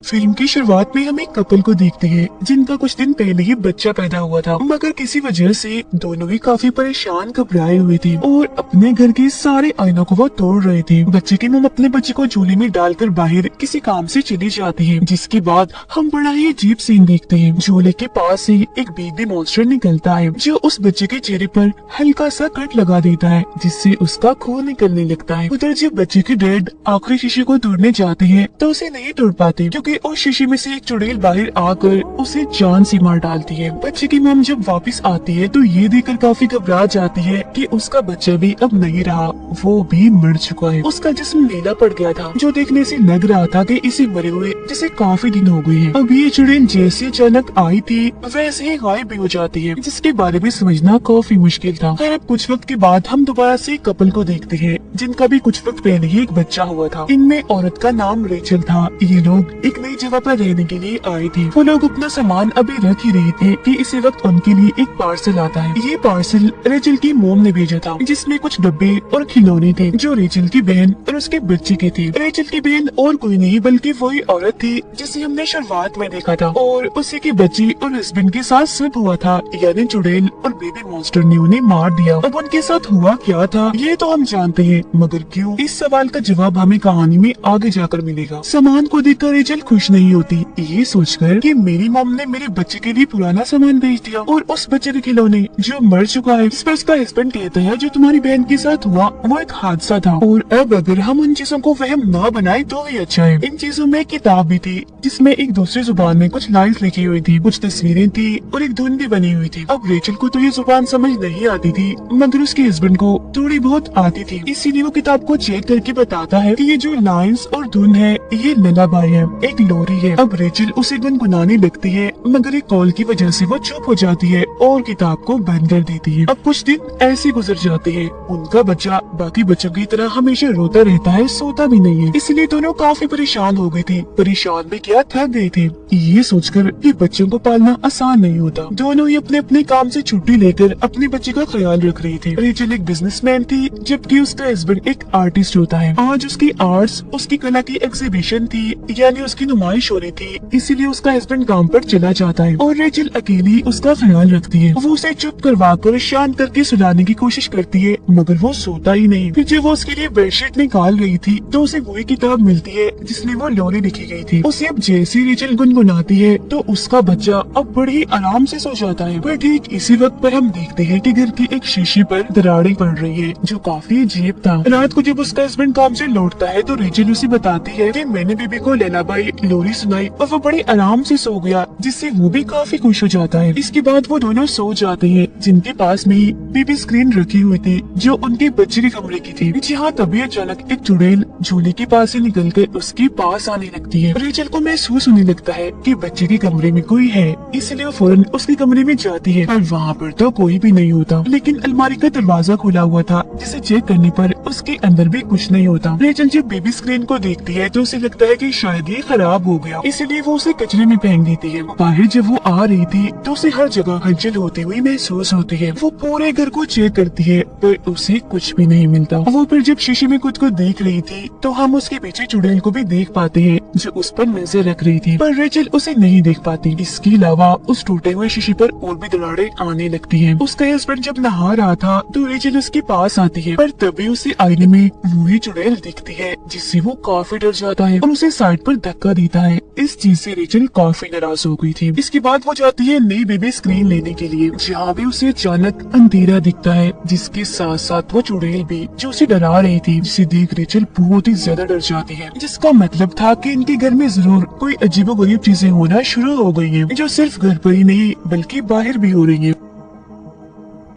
Film की शुरुआत में हम एक कपल को देखते हैं जिनका कुछ दिन पहले ही बच्चा पैदा हुआ था, मगर किसी वजह से दोनों ही काफी परेशान घबराए हुए थे और अपने घर के सारे आईनों को वो तोड़ रहे थे। बच्चे की मम अपने बच्चे को झोले में डालकर बाहर किसी काम से चली जाती है, जिसके बाद हम बड़ा ही अजीब सीन देखते हैं। झोले के पास से एक बेबी मॉन्स्टर निकलता है जो उस बच्चे के चेहरे पर हल्का सा कट लगा देता है, जिससे उसका खून निकलने लगता है। उधर जब बच्चे की डैड आखिरी शीशे को तोड़ने जाते हैं तो उसे नहीं तोड़ पाते, क्योंकि उस शीशे में से एक चुड़ैल बाहर आकर उसे जान से मार डालती है। बच्चे की मम जब वापस आती है तो ये देखकर काफी घबरा जाती है कि उसका बच्चा भी अब नहीं रहा, वो भी मर चुका है। उसका जिस्म नीला पड़ गया था, जो देखने से लग रहा था कि इसे मरे हुए जैसे काफी दिन हो गए हैं। अब ये चुड़ैल जैसे अचानक आई थी वैसे ही गायब भी हो जाती है, जिसके बारे में समझना काफी मुश्किल था। खैर अब कुछ वक्त के बाद हम दोबारा से कपल को देखते हैं जिनका भी कुछ वक्त पहले ही एक बच्चा हुआ था। इनमें औरत का नाम रेचल था। ये लोग एक नई जगह पर रहने के लिए आए थे। वो लोग अपना सामान अभी रख ही रहे थे कि इसी वक्त उनके लिए एक पार्सल आता है। ये पार्सल रेचल की मोम ने भेजा था, जिसमें कुछ डब्बे और खिलौने थे जो रेचल की बहन और उसके बच्चे के थे। रेचल की बहन और कोई नहीं बल्कि वही औरत थी जिसे हमने शुरुआत में देखा था, और उसी के बच्चे और हस्बैंड के साथ सब हुआ था, यानी चुड़ैल और बेबी मॉन्स्टर ने उन्हें मार दिया। अब उनके साथ हुआ क्या था ये तो हम जानते हैं, मगर क्यों, इस सवाल का जवाब हमें कहानी में आगे जाकर मिलेगा। सामान को देखकर रेचल खुश नहीं होती, ये सोचकर कि मेरी मॉम ने मेरे बच्चे के लिए पुराना सामान भेज दिया और उस बच्चे के खिलौने जो मर चुका है। इस पर उसका हस्बैंड कहता है जो तुम्हारी बहन के साथ हुआ वो एक हादसा था, और अब अगर हम उन चीजों को वहम न बनाए तो ही अच्छा है। इन चीजों में एक किताब भी थी जिसमें एक दूसरी जुबान में कुछ लाइन्स लिखी हुई थी, कुछ तस्वीरें थी और एक धुन भी बनी हुई थी। अब रेचल को तो ये जुबान समझ नहीं आती थी, मगर उसके हस्बैंड को थोड़ी बहुत आती थी, इसीलिए वो किताब को चेक करके बताता है कि ये जो लाइन्स और धुन है ये ललाबाई है, एक लोरी है। अब रेचल उसे गुनगुनाने लगती है, मगर एक कॉल की वजह से वो चुप हो जाती है और किताब को बंद कर देती है। अब कुछ दिन ऐसे गुजर जाते हैं। उनका बच्चा बाकी बच्चों की तरह हमेशा रोता रहता है, सोता भी नहीं है, इसलिए दोनों काफी परेशान हो गए थे। परेशान भी क्या, थक गए थे। ये सोचकर कि बच्चों को पालना आसान नहीं होता, दोनों ही अपने अपने काम से छुट्टी लेकर अपने बच्चे का ख्याल रख रहे थे। रेचल एक बिजनेसमैन थी, जबकि उसका हस्बैंड एक आर्टिस्ट होता है। आज उसकी आर्ट्स, उसकी कला की एग्जीबिशन थी, यानी उसकी नुमाइश हो रही थी, इसीलिए उसका हस्बैंड काम पर चला जाता है और रेचल अकेली उसका ख्याल रखती है। वो उसे चुप करवा कर शांत करके सुलाने की कोशिश करती है, मगर वो सोता ही नहीं। फिर जब वो उसके लिए बेडशीट निकाल रही थी तो उसे वही किताब मिलती है जिसमें वो लोरी लिखी गई थी। उसे अब जैसी रेचल गुनगुनाती है तो उसका बच्चा अब बड़ी आराम से सो जाता है। पर ठीक इसी वक्त पर हम देखते हैं कि घर की एक शीशे पर दरारें पड़ रही है, जो काफी अजीब था। रात को जब उसका हस्बैंड काम से लौटता है तो रेचल उसे बताती है कि मैंने बेबी को लैलाबाई लोरी सुनाई और वो बड़ी आराम से सो गया, जिससे वो भी काफी खुश हो जाता है। इसके बाद वो दोनों सो जाते हैं, जिनके पास में ही बेबी स्क्रीन रखी हुई थी जो उनके बच्चे के कमरे की थी। जहाँ तभी अचानक एक चुड़ैल झूले के पास से निकलकर उसके पास आने लगती है। रेचल को महसूस होने लगता है कि बच्चे के कमरे में कोई है, इसलिए वो फौरन उसके कमरे में जाती है, और वहाँ पर तो कोई भी नहीं होता। लेकिन अलमारी का दरवाजा खुला हुआ था, जिसे चेक करने पर उसके अंदर भी कुछ नहीं होता। रेचल जब बेबी स्क्रीन को देखती है तो उसे लगता है कि शायद ये खराब हो गया, इसलिए वो उसे कचरे में फेंक देती है। बाहर जब वो आ रही थी तो उसे हर जगह हलचल होती हुई महसूस होती है। वो पूरे घर को चेक करती है पर उसे कुछ भी नहीं मिलता। वो फिर जब शीशे में खुद को देख रही थी तो हम उसके पीछे चुड़ैल को भी देख पाते हैं जो उस पर नजर रख रही थी, पर रेचल उसे नहीं देख पाती। इसके अलावा उस टूटे हुए शीशे पर और भी दरारें आने लगती हैं। उसका हस्बैंड जब नहा रहा था तो रेचल उसके पास आती है, पर तभी उसे आईने में वही चुड़ैल दिखती है, जिससे वो काफी डर जाता है और उसे साइड पर धक्का देता है। इस चीज से रेचल काफी नाराज हो गई थी। इसके बाद वो जाती है नई बेबी स्क्रीन लेने के लिए, जहाँ भी उसे अचानक अंधेरा दिखता है, जिसके साथ साथ वो चुड़ैल भी जो उसे डरा रही थी, जिसे देख रेचल बहुत ही ज्यादा डर जाती है। जिसका मतलब था कि इनके घर में जरूर कोई अजीबोगरीब चीजें होना शुरू हो गई हैं, जो सिर्फ घर पर ही नहीं बल्कि बाहर भी हो रही हैं।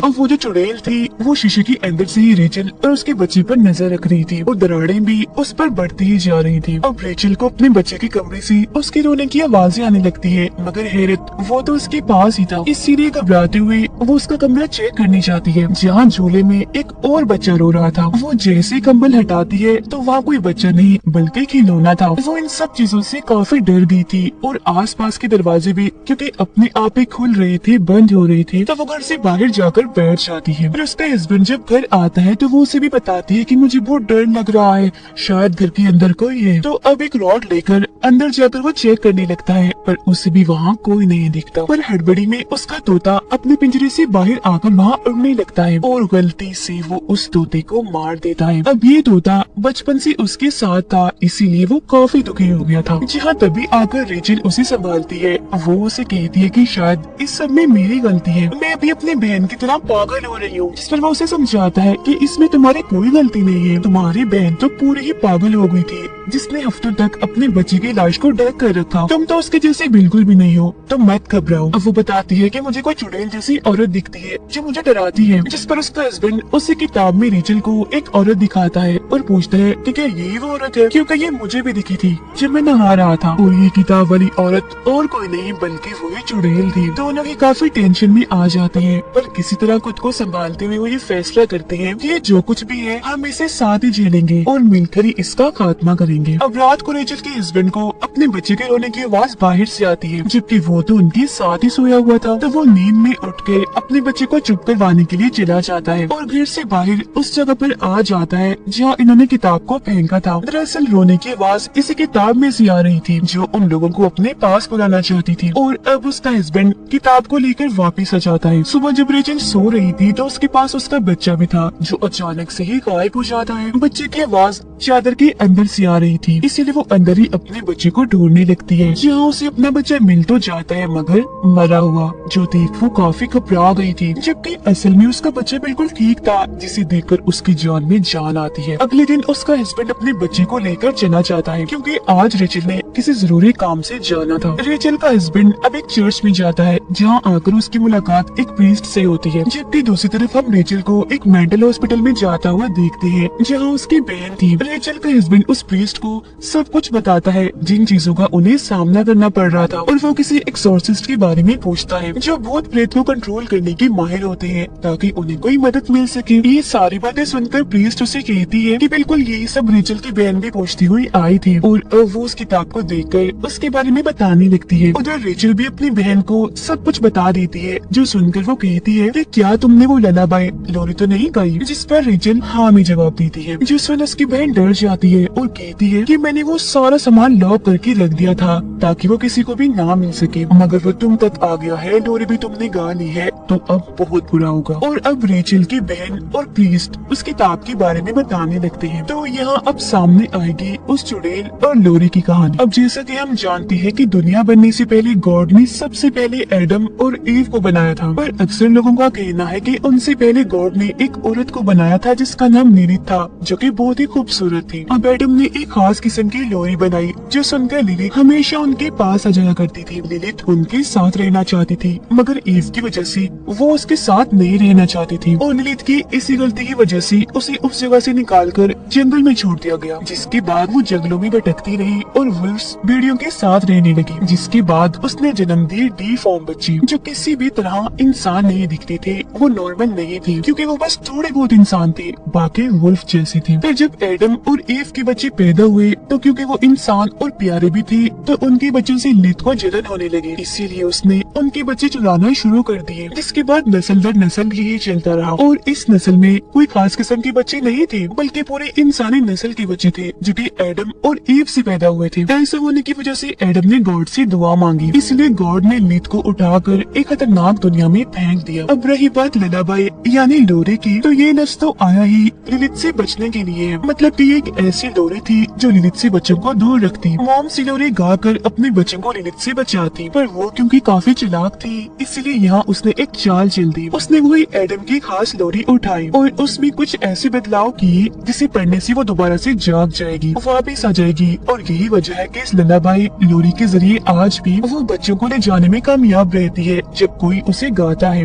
अब वो जो चुड़ैल थी वो शीशे के अंदर से ही रेचल और उसके बच्चे पर नजर रख रही थी, और दरारें भी उस पर बढ़ती ही जा रही थी। अब रेचल को अपने बच्चे के कमरे से उसके रोने की आवाजें आने लगती है, मगर हैरत वो तो उसके पास ही था, इसीलिए घबराते हुए वो उसका कमरा चेक करने जाती है जहाँ झूले में एक और बच्चा रो रहा था। वो जैसे ही कंबल हटाती है तो वहाँ कोई बच्चा नहीं बल्कि खिलौना था। वो इन सब चीजों से काफी डर गई थी और आसपास के दरवाजे भी क्योंकि अपने आप ही खुल रहे थे बंद हो रहे थे, तो वो घर से बाहर जाकर बैठ जाती है। फिर उसका हस्बैंड जब घर आता है तो वो उसे भी बताती है कि मुझे बहुत डर लग रहा है, शायद घर के अंदर कोई है। तो अब एक रॉड लेकर अंदर जाकर वो चेक करने लगता है पर उसे भी वहाँ कोई नहीं दिखता। पर हड़बड़ी में उसका तोता अपने पिंजरे से बाहर आकर वहाँ उड़ने लगता है और गलती से वो उस तोते को मार देता है। अब ये तोता बचपन से उसके साथ था इसीलिए वो काफी दुखी हो गया था। जहाँ तभी आकर रेचल उसे संभालती है। वो उसे कहती है कि शायद इस सब में मेरी गलती है, मैं भी अपनी बहन की तरह पागल हो रही हूँ। जिस पर वो उसे समझाता है कि इसमें तुम्हारी कोई गलती नहीं है, तुम्हारी बहन तो पूरी ही पागल हो गई थी जिसने हफ्तों तक अपने बच्चे की लाश को ढक कर रखा। तुम तो उसके जैसे बिल्कुल भी नहीं हो, तो मत घबराओ। अब वो बताती है कि मुझे कोई चुड़ैल जैसी औरत दिखती है जो मुझे डराती है। जिस पर उसका हस्बैंड उसी किताब में रेचल को एक औरत दिखाता है और पूछता है कि क्या ये वो औरत है, क्योंकि ये मुझे भी दिखी थी जब मैं नहा रहा था। और ये किताब वाली औरत और कोई नहीं बल्कि वही चुड़ैल थी। दोनों ही काफी टेंशन में आ जाते हैं पर किसी तरह खुद को संभालते हुए वो ये फैसला करते हैं कि जो कुछ भी है हम इसे साथ ही झेलेंगे और मिलकर ही इसका खात्मा करेंगे। अब रात को रेचल के हस्बैंड को अपने बच्चे के रोने की आवाज बाहर से आती है, जबकि वो तो उनके साथ ही सोया हुआ था। तो वो नींद में उठ के अपने बच्चे को चुप करवाने के लिए चला जाता है और घर से बाहर उस जगह पर आ जाता है जहाँ इन्होंने किताब को फेंका था। दरअसल रोने की आवाज इसी किताब में से आ रही थी जो उन लोगों को अपने पास बुलाना चाहती थी। और अब उसका हस्बैंड किताब को लेकर वापिस आ जाता है। सुबह जब रेचल सो रही थी तो उसके पास उसका बच्चा भी था जो अचानक से ही गायब हो जाता है। बच्चे की आवाज चादर के अंदर से आ रही थी, इसीलिए वो अंदर ही अपने बच्चे को ढूंढने लगती है। जहाँ उसे अपना बच्चा मिल तो जाता है मगर मरा हुआ, जो देख वो काफी घबरा गई थी, जबकि असल में उसका बच्चा बिल्कुल ठीक था जिसे देखकर उसकी जान में जान आती है। अगले दिन उसका हस्बैंड अपने बच्चे को लेकर चला जाता है क्योंकि आज रेचल ने किसी जरूरी काम से जाना था। रेचल का हस्बैंड अब एक चर्च में जाता है जहाँ आकर उसकी मुलाकात एक प्रीस्ट से होती है, जबकि दूसरी तरफ हम रेचल को एक मेंटल हॉस्पिटल में जाता हुआ देखते हैं जहाँ उसकी बहन थी। रेचल का हस्बैंड उस प्रीस्ट को सब कुछ बताता है जिन चीजों का उन्हें सामना करना पड़ रहा था और वो किसी एक्सोर्सिस्ट के बारे में पूछता है जो भूत प्रेत को कंट्रोल करने की माहिर होते हैं ताकि उन्हें कोई मदद मिल सके। ये सारी बातें सुनकर प्रीस्ट उसे कहती है कि बिल्कुल यही सब रेचल की बहन भी पूछती हुई आई थी और अब वो उस किताब को देखकर उसके बारे में बताने लगती है। उधर रेचल भी अपनी बहन को सब कुछ बता देती है जो सुनकर वो कहती है कि क्या तुमने वो ललाबाई लोरी तो नहीं गाई, जिस पर रेचल हाँ में जवाब देती है। जिस पर उसकी बहन डर जाती है और कहती है कि मैंने वो सारा सामान लॉक करके रख दिया था ताकि वो किसी को भी ना मिल सके, मगर वो तुम तक आ गया है, लोरी भी तुमने गा ली है तो अब बहुत बुरा होगा। और अब रेचल की बहन और प्रीस्ट उस किताब के बारे में बताने लगते हैं। तो यहाँ अब सामने आएगी उस चुड़ैल और लोरी की कहानी। अब जैसा कि हम जानते हैं कि दुनिया बनने से पहले गॉड ने सबसे पहले एडम और ईव को बनाया था, पर अक्सर लोगों का कहना है कि उनसे पहले गॉड ने एक औरत को बनाया था जिसका नाम लिलिथ था जो कि बहुत ही खूबसूरत थी। अब एडम ने एक खास किस्म की लोरी बनाई जो सुनकर लिलिथ हमेशा उनके पास आ जाया करती थी। लिलिथ उनके साथ रहना चाहती थी मगर ईव की वजह से वो उसके साथ नहीं रहना चाहती थी और लिलिथ की इसी गलती की वजह से उसे उस जगह से निकालकर जंगल में छोड़ दिया गया, जिसके बाद वो जंगलों में भटकती रही और वुल्व्स भेड़ियों के साथ रहने लगी। जिसके बाद उसने जन्म दी डी फॉर्म बच्ची जो किसी भी तरह इंसान नहीं दिखते थे, वो नॉर्मल नहीं थी क्योंकि वो बस थोड़े बहुत इंसान थे, बाकी वुल्फ जैसे थे। फिर जब एडम और ईव के बच्चे पैदा हुए तो क्योंकि वो इंसान और प्यारे भी थे तो उनके बच्चों से लिलिथ को जलन होने लगी, इसीलिए उसने उनके बच्चे चुराना शुरू कर दिए। जिसके बाद नस्ल दर नस्ल यही चलता रहा और इस नस्ल में कोई खास किस्म के बच्चे नहीं थे बल्कि पूरे इंसानी नस्ल के बच्चे थे जो कि एडम और ईव से पैदा हुए थे। ऐसा होने की वजह से एडम ने गॉड से दुआ मांगी, इसलिए गॉड ने लिलिथ को उठाकर एक खतरनाक दुनिया में फेंक दिया। अब रही बात ललाबाई यानी लोरी की, तो ये लफ्ज तो आया ही लिलिथ से बचने के लिए, मतलब कि ये एक ऐसी लोरी थी जो लिलिथ से बच्चों को दूर रखती। मॉम सिलोरी गाकर अपने बच्चों को लिलिथ से बचाती, पर वो क्योंकि काफी चालाक थी इसलिए यहाँ उसने एक चाल चल दी। उसने वही एडम की खास लोरी उठाई और उसमें कुछ ऐसे बदलाव किए जिसे पढ़ने से वो दोबारा से जाग जाएगी, वापिस आ जाएगी। और यही वजह है कि इस ललाबाई लोरी के जरिए आज भी वो बच्चों को ले जाने में कामयाब रहती है जब कोई उसे गाता है।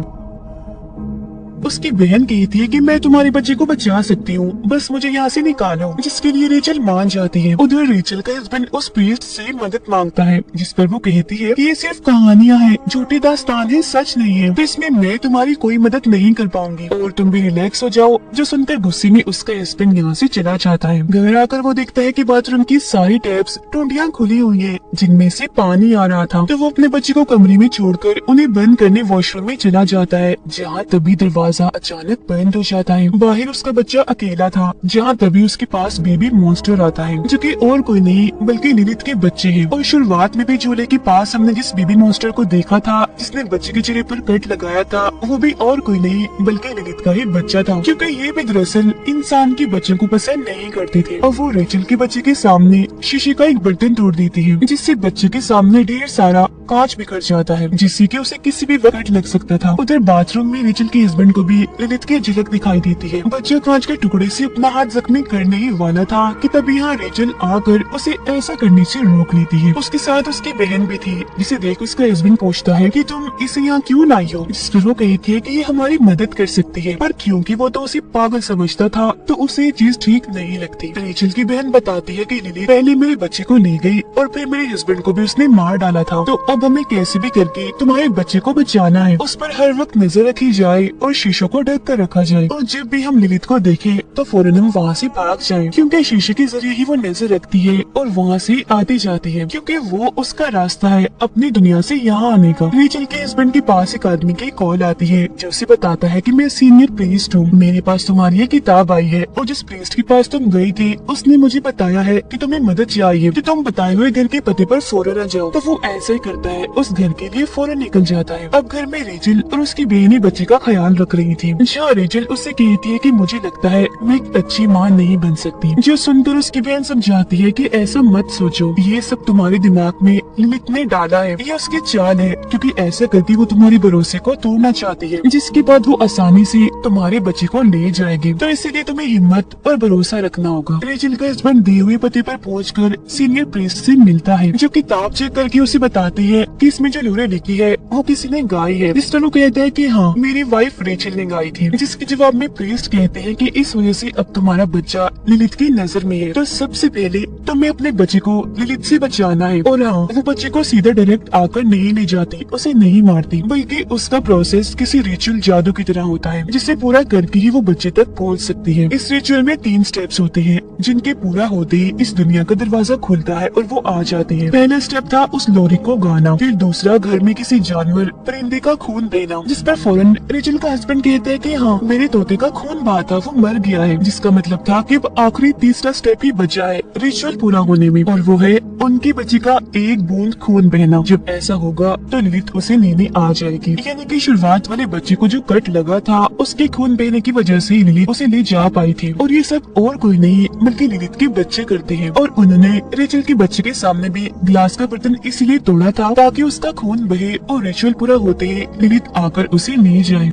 उसकी बहन कहती है कि मैं तुम्हारे बच्चे को बचा सकती हूँ, बस मुझे यहाँ से निकालो, जिसके लिए रेचल मान जाती है। उधर रेचल का हस्बैंड उस प्रीस्ट से मदद मांगता है, जिस पर वो कहती है कि ये सिर्फ कहानियाँ हैं, झूठी दास्तान है, सच नहीं है, तो इसमें मैं तुम्हारी कोई मदद नहीं कर पाऊंगी और तुम भी रिलैक्स हो जाओ। जो सुनकर गुस्से में उसका हस्बैंड यहाँ से चला जाता है। घर आकर वो देखता है कि बाथरूम की सारी टैप्स टूटियां खुली हुई है, जिनमें से पानी आ रहा था। तो वो अपने बच्चे को कमरे में छोड़कर उन्हें बंद करने वॉशरूम में चला जाता है, जहाँ तभी दरवाजा अचानक बंद हो जाता है। बाहर उसका बच्चा अकेला था, जहाँ तभी उसके पास बेबी मॉन्स्टर आता है, जो कि और कोई नहीं बल्कि लिलिथ के बच्चे हैं। और शुरुआत में भी झूले के पास हमने जिस बेबी मॉन्स्टर को देखा था, जिसने बच्चे के चेहरे पर कट लगाया था, वो भी और कोई नहीं बल्कि लिलिथ का ही बच्चा था, क्योंकि ये भी दरअसल इंसान के बच्चों को पसंद नहीं करते थे। और वो रेचल के बच्चे के सामने शीशे का एक बर्तन तोड़ देती है, जिससे बच्चे के सामने ढेर सारा कांच बिखर जाता है, जिससे कि उसे किसी भी वक्त लग सकता था। उधर बाथरूम में रेचल के हस्बैंड को भी लिलिथ की झलक दिखाई देती है। बच्चा कांच के टुकड़े से अपना हाथ जख्मी करने ही वाला था कि तभी यहाँ रेचल आकर उसे ऐसा करने से रोक लेती है। उसके साथ उसकी बहन भी थी, जिसे देख उसका हस्बैंड पूछता है कि तुम इसे यहाँ क्यों लाई हो, जिस पर वो कहती है कि ये हमारी मदद कर सकती है, पर क्योंकि वो तो उसे पागल समझता था तो उसे ये चीज ठीक नहीं लगती। रेचल की बहन बताती है कि लिली पहले मेरे बच्चे को ले गई और फिर मेरे हस्बैंड को भी उसने मार डाला था, तो अब हमें कैसे भी करके तुम्हारे बच्चे को बचाना है। उस पर हर वक्त नजर रखी जाए और शीशों को ढक कर रखा जाए, और जब भी हम लिलिथ को देखें तो फौरन हम वहाँ से भाग जाएं, क्योंकि शीशे के जरिए ही वो नजर रखती है और वहाँ से आती जाती है, क्योंकि वो उसका रास्ता है अपनी दुनिया से यहाँ आने का। रेचल के हस्बैंड के पास एक आदमी की कॉल आती है, जो उसे बताता है कि मैं सीनियर प्रीस्ट हूँ, मेरे पास तुम्हारी ये किताब आई है, और जिस प्रीस्ट के पास तुम गई थी उसने मुझे बताया है कि तुम्हें मदद चाहिए, तो तुम बताए हुए घर के पते पर फौरन आ जाओ। तो वो ऐसा ही करता है, उस घर के लिए फौरन निकल जाता है। अब घर में रेचल और उसकी बहन बच्चे का ख्याल रख रही थी, जहाँ रेचल उससे कहती है कि मुझे लगता है मैं एक अच्छी माँ नहीं बन सकती, जो सुनकर उसकी बहन समझाती है कि ऐसा मत सोचो, ये सब तुम्हारे दिमाग में लिलिथ ने डाला है, ये उसकी चाल है, क्योंकि ऐसा करती वो तुम्हारे भरोसे को तोड़ना चाहती है, जिसके बाद वो आसानी से तुम्हारे बच्चे को ले जाएगी, तो इसीलिए तुम्हें हिम्मत और भरोसा रखना होगा। रेचल का हस्बैंड दिए हुए पते पर पहुंचकर सीनियर प्रीस्ट से मिलता है, जो किताब चेक करके उसे बताती है कि इसमें जो लूरे लिखी है वो किसी ने गाई है, जिस पर वो कहता है कि हाँ मेरी वाइफ रेचल ने गाई थी, जिसके जवाब में प्रीस्ट कहते हैं कि इस वजह से अब तुम्हारा बच्चा लिलिथ की नजर में है, तो सबसे पहले तुम्हें अपने बच्चे को लिलिथ से बचाना है। और हाँ, वो बच्चे को सीधा डायरेक्ट आकर नहीं ले जाती, उसे नहीं मारती, बल्कि उसका प्रोसेस किसी रिचुअल जादू की तरह होता है, जिसे पूरा करके ही वो बच्चे तक पहुंच सकती है। इस रिचुअल में 3 स्टेप्स होते हैं, जिनके पूरा होते ही इस दुनिया का दरवाजा खुलता है और वो आ जाती है। पहला स्टेप था उस लोरी को गाना, फिर दूसरा घर में किसी जानवर परिंदे का खून देना, जिस पर फौरन रेचल का हस्बैंड कहता है कि हाँ मेरे तोते का खून बहा था, वो मर गया है, जिसका मतलब था कि अब आखिरी तीसरा स्टेप ही बचा है रिचुअल पूरा होने में, और वो है उनके बच्चे का एक बूंद खून बहना। जब ऐसा होगा तो लिलिथ उसे लेने आ जाएगी, यानी कि शुरुआत वाले बच्चे को जो कट लगा था उसके खून बहने की वजह से लिलिथ उसे ले जा पाई थी, और ये सब और कोई नहीं बल्कि लिलिथ के बच्चे करते हैं। और उन्होंने रेचल के बच्चे के सामने भी ग्लास का बर्तन इसलिए तोड़ा था ताकि उसका खून बहे और रिचुअल पूरा होते ही लिलिथ आकर उसे ले जाए।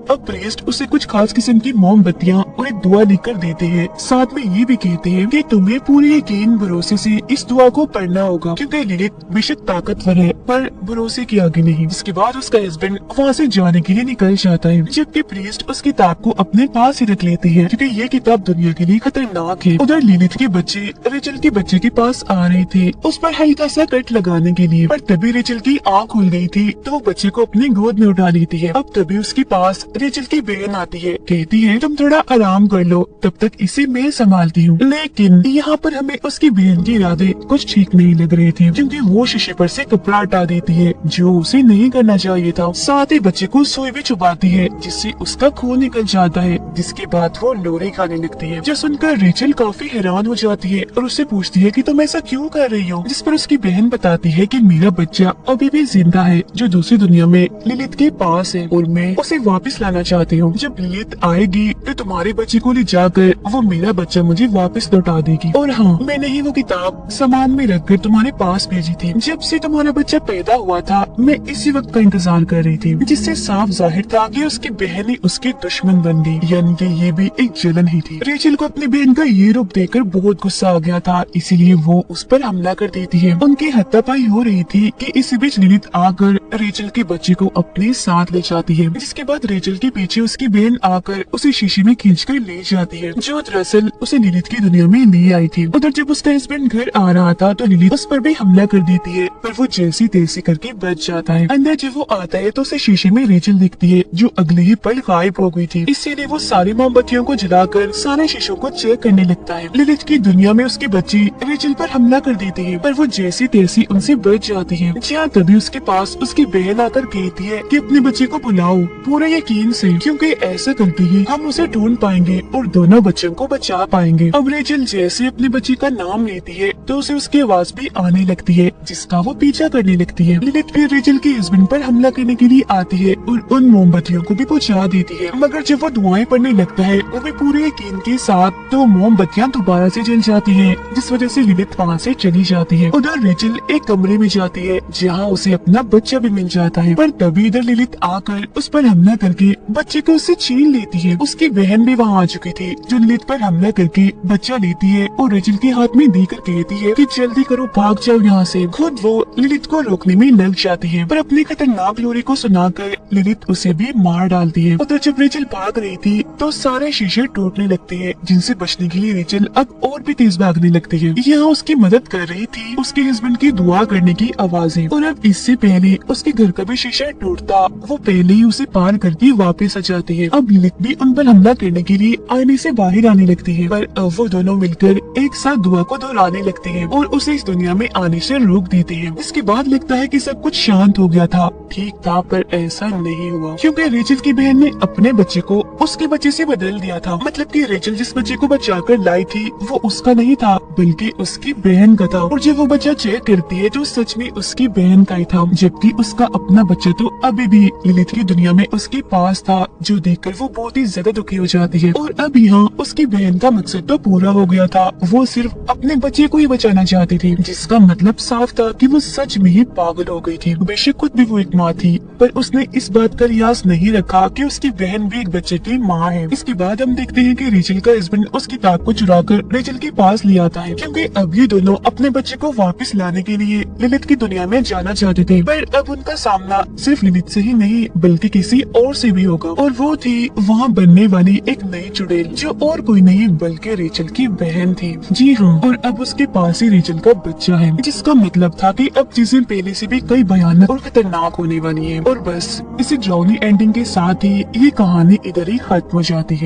अब प्रीस्ट उसे कुछ खास किस्म की मोमबत्तियां और एक दुआ लिखकर देते हैं, साथ में ये भी कहते हैं कि तुम्हें पूरे यकीन भरोसे से इस दुआ को पढ़ना होगा, क्योंकि लिलिथ बेशक ताकतवर है पर भरोसे के आगे नहीं। इसके बाद उसका हस्बैंड वहाँ से जाने के लिए निकल जाता है, जबकि प्रीस्ट उस किताब को अपने पास ही रख लेते हैं, क्योंकि ये किताब दुनिया के लिए खतरनाक है। उधर लिलिथ के बच्चे रेचल के बच्चे के पास आ रहे थे उस पर हल्का सा कट लगाने के लिए, पर तभी रेचल की आँख खुल गई थी, तो वो बच्चे को अपनी गोद में उठा लेती है। अब तभी उसके पास रेचल की बहन आती है, कहती है तुम थोड़ा आराम कर लो, तब तक इसे मैं संभालती हूँ। लेकिन यहाँ पर हमें उसकी बहन के इरादे कुछ ठीक नहीं लग रहे थे, क्योंकि वो शीशे पर से कपड़ा हटा देती है, जो उसे नहीं करना चाहिए था। साथ ही बच्चे को सुई भी चुभाती है, जिससे उसका खून निकल जाता है, जिसके बाद वो लोरी खाने लगती है। जो सुनकर रेचल काफी हैरान हो जाती है और उससे पूछती है कि तुम ऐसा क्यों कर रही हो, जिस पर उसकी बहन बताती है कि मेरा बच्चा अभी भी जिंदा है, जो दूसरी दुनिया में लिलिथ के पास है, और मैं उसे वापस लाना चाहती हूँ। जब लिलिथ आएगी तो तुम्हारे बच्चे को ले जाकर वो मेरा बच्चा मुझे वापस लौटा देगी। और हाँ, मैंने ही वो किताब सामान में रखकर तुम्हारे पास भेजी थी। जब से तुम्हारा बच्चा पैदा हुआ था मैं इसी वक्त का इंतजार कर रही थी, जिससे साफ जाहिर था कि उसकी बहन ही उसकी दुश्मन बन गई, यानी कि ये भी एक जलन ही थी। रेचल को अपनी बहन का ये रूप देखकर बहुत गुस्सा आ गया था, इसीलिए वो उस पर हमला कर देती है। उनकी हाथापाई हो रही थी कि इसी बीच लिलिथ आकर रेचल के बच्चे को अपने साथ ले जाती है, जिसके बाद रेचल के पीछे उसकी बहन आकर उसे शीशे में खींचकर ले जाती है, जो दरअसल उसे लिलित की दुनिया में ले आई थी। उधर जब उसका हस्बैंड घर आ रहा था तो लिलित उस पर भी हमला कर देती है, पर वो जैसी तैसी करके बच जाता है। अंदर जब वो आता है तो उसे शीशे में रेचल दिखती है, जो अगले ही पल गायब हो गई थी। इसीलिए वो सारी मोमबत्तियों को जलाकर सारे शीशों को चेक करने लगता है। लिलित की दुनिया में उसकी बच्ची रेचल पर हमला कर देती है, पर वो जैसी तैसी उनसे बच जाती है। जहाँ तभी उसके पास उसकी बहन आकर कहती है कि अपने बच्चे को बुलाओ पूरे यकीन से, क्योंकि ऐसा करते ही हम उसे ढूंढ पाएंगे और दोनों बच्चों को बचा पाएंगे। अब रेचल जैसे अपने बच्चे का नाम लेती है तो उसे उसकी आवाज भी आने लगती है, जिसका वो पीछा करने लगती है। लिलित फिर रेचल के हस्बैंड पर हमला करने के लिए आती है और उन मोमबत्तियों को भी बुझा देती है, मगर जब वो धुआं पड़ने लगता है वो भी पूरे यकीन के साथ तो मोमबत्तियां दोबारा से जल जाती है, जिस वजह से लिलित वहाँ से चली जाती है। उधर रेचल एक कमरे में जाती है जहाँ उसे अपना बच्चा भी मिल जाता है, पर तभी इधर लिलित आकर उस पर हमला करके बच्चे को उससे छीन लेती है। उसकी बहन भी वहाँ आ चुकी थी, जो लिलित पर हमला करके बच्चा लेती है और रेचल के हाथ में देकर कहती है कि जल्दी करो, भाग जाओ यहाँ से। खुद वो लिलित को रोकने में लग जाती है, पर अपनी खतरनाक लोरी को सुनाकर लिलित उसे भी मार डालती है। उधर जब रेचल भाग रही थी तो सारे शीशे टूटने लगते हैं, जिनसे बचने के लिए रेचल अब और भी तेज भागने लगती है। यहाँ उसकी मदद कर रही थी उसके हस्बैंड की दुआ करने की आवाजें, और अब इससे पहले उसके घर का भी शीशा टूटता वो पहले ही उसे पार करके वापस आ जाती है। अब लिलित भी उन पर हमला करने के लिए आईने से बाहर आने लगती है, पर अब वो दोनों मिलकर एक साथ दुआ को दोहराने लगते हैं और उसे इस दुनिया में आने से रोक देते हैं। इसके बाद लगता है कि सब कुछ शांत हो गया था। ठीक था, पर ऐसा नहीं हुआ, क्योंकि रेचल की बहन ने अपने बच्चे को उसके बच्चे से बदल दिया था। मतलब कि रेचल जिस बच्चे को बचाकर लाई थी वो उसका नहीं था, बल्कि उसकी बहन का था। और जब वो बच्चा चेक करती है तो सच में उसकी बहन का ही था, जबकि उसका अपना बच्चा तो अभी भी लिलित की दुनिया में उसके पास था, जो देखकर वो बहुत ही ज्यादा दुखी हो जाती है। और अब यहाँ उसकी बहन का मकसद तो पूरा हो गया था, वो सिर्फ अपने बच्चे को ही बचाना चाहती थी, जिसका मतलब साफ था कि वो सच में ही पागल हो गई थी। बेशक खुद भी वो एक माँ थी, पर उसने इस बात का रियाज नहीं रखा कि उसकी बहन भी एक बच्चे की माँ है। इसके बाद हम देखते हैं कि रेचल का हस्बैंड उस किताब को चुराकर रेचल के पास ले आता है, क्योंकि अब ये दोनों अपने बच्चे को वापस लाने के लिए लिलित की दुनिया में जाना चाहते थे। पर अब उनका सामना सिर्फ लिलित से ही नहीं बल्कि किसी और से भी होगा, और वो थी वहाँ बनने वाली एक नई चुड़ैल, जो और कोई नहीं बल्कि रेचल की बहन थी। जी हाँ, और अब उसके पास ही रेचल का बच्चा है, जिसका मतलब था कि अब चीजें पहले से भी कई भयानक और खतरनाक होने वाली है। और बस इसी ड्राउनी एंडिंग के साथ ही ये कहानी इधर ही खत्म हो जाती है।